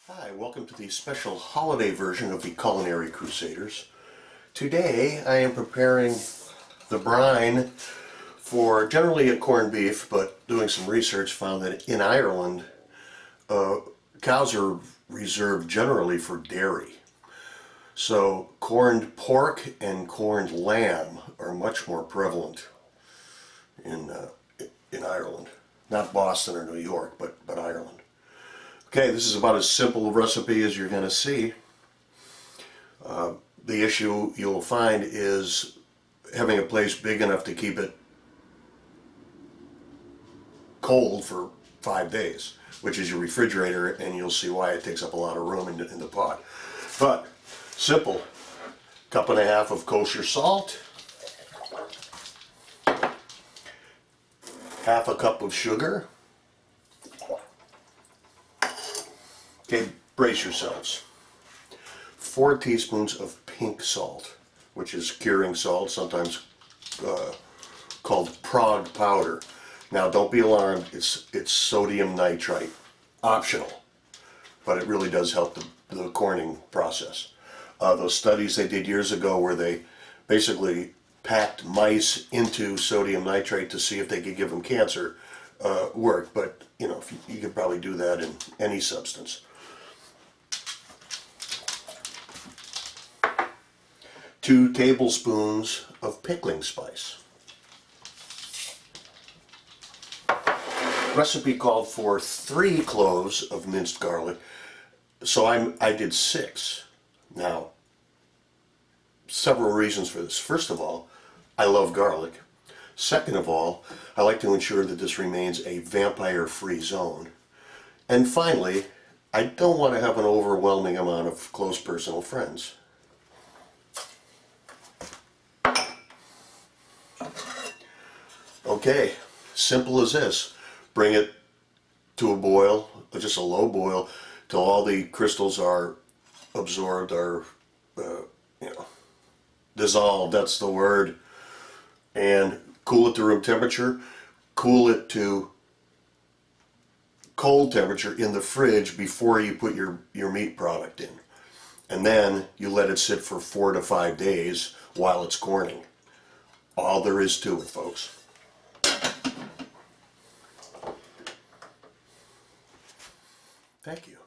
Hi, welcome to the special holiday version of the Culinary Crusaders. Today I am preparing the brine for generally a corned beef, but doing some research found that in Ireland cows are reserved generally for dairy. So corned pork and corned lamb are much more prevalent in Ireland. Not Boston or New York, but Ireland. Okay, this is about as simple a recipe as you're going to see. The issue you'll find is having a place big enough to keep it cold for 5 days, which is your refrigerator, and you'll see why it takes up a lot of room in the pot. But simple. 1.5 cups of kosher salt, 1/2 cup of sugar. Okay, brace yourselves. 4 teaspoons of pink salt, which is curing salt, sometimes called Prague powder. Now, don't be alarmed, it's sodium nitrite, optional, but it really does help the corning process. Those studies they did years ago where they basically packed mice into sodium nitrate to see if they could give them cancer worked, but you know, you could probably do that in any substance. 2 tablespoons of pickling spice. Recipe called for 3 cloves of minced garlic, so I did 6. Now, several reasons for this. First of all, I love garlic. Second of all, I like to ensure that this remains a vampire-free zone. And finally, I don't want to have an overwhelming amount of close personal friends. Okay, simple as this. Bring it to a boil, just a low boil, till all the crystals are absorbed, are dissolved, that's the word. And cool it to room temperature. Cool it to cold temperature in the fridge before you put your meat product in. And then you let it sit for 4 to 5 days while it's corning. All there is to it, folks. Thank you.